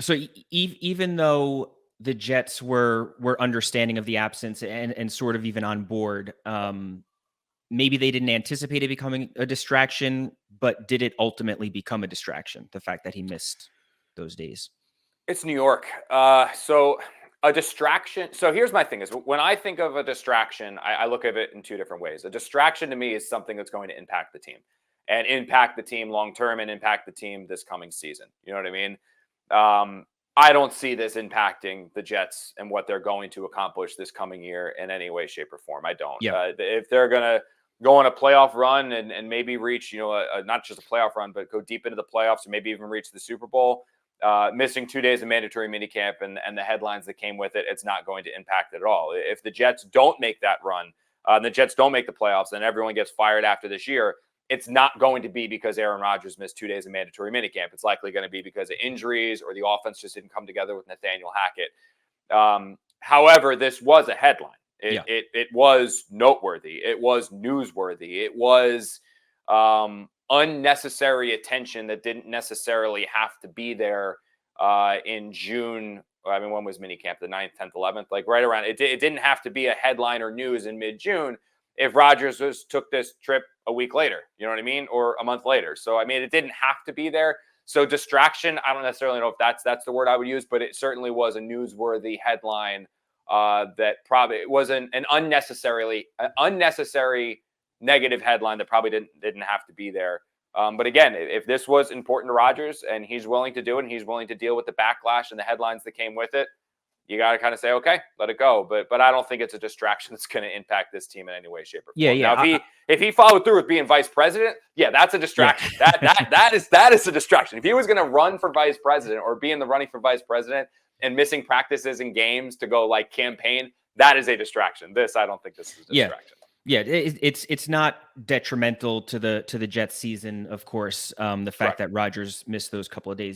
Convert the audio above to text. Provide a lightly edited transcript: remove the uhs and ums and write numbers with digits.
So even though the Jets were understanding of the absence and sort of even on board, maybe they didn't anticipate it becoming a distraction, but did it ultimately become a distraction? The fact that he missed those days. It's New York. So a distraction. So here's my thing: is when I think of a distraction, I look at it in two different ways. A distraction to me is something that's going to impact the team, and impact the team long term, and impact the team this coming season. You know what I mean? I don't see this impacting the Jets and what they're going to accomplish this coming year in any way, shape, or form. I don't. Yeah. If they're gonna go on a playoff run and maybe reach, not just a playoff run, but go deep into the playoffs and maybe even reach the Super Bowl, missing 2 days of mandatory minicamp and the headlines that came with it, it's not going to impact it at all. If the Jets don't make that run, and the Jets don't make the playoffs, and everyone gets fired after this year, it's not going to be because Aaron Rodgers missed 2 days of mandatory minicamp. It's likely going to be because of injuries or the offense just didn't come together with Nathaniel Hackett. However, this was a headline. It was noteworthy. It was newsworthy. It was unnecessary attention that didn't necessarily have to be there in June. I mean, when was minicamp? The 9th, 10th, 11th? Like right around. It didn't have to be a headline or news in mid-June if Rodgers took this trip a week later. You know what I mean? Or a month later. So, I mean, it didn't have to be there. So distraction, I don't necessarily know if that's the word I would use, but it certainly was a newsworthy headline that probably it was an unnecessary negative headline that probably didn't have to be there. But again, if this was important to Rodgers and he's willing to do it and he's willing to deal with the backlash and the headlines that came with it, you got to kind of say, okay, let it go. But I don't think it's a distraction that's going to impact this team in any way, shape, or form. Yeah. Now, if he followed through with being vice president, yeah, that's a distraction. Yeah. That is a distraction. If he was going to run for vice president or be in the running for vice president and missing practices and games to go like campaign, that is a distraction. I don't think this is a distraction. Yeah, it's not detrimental to the Jets season, of course. The fact that Rodgers missed those couple of days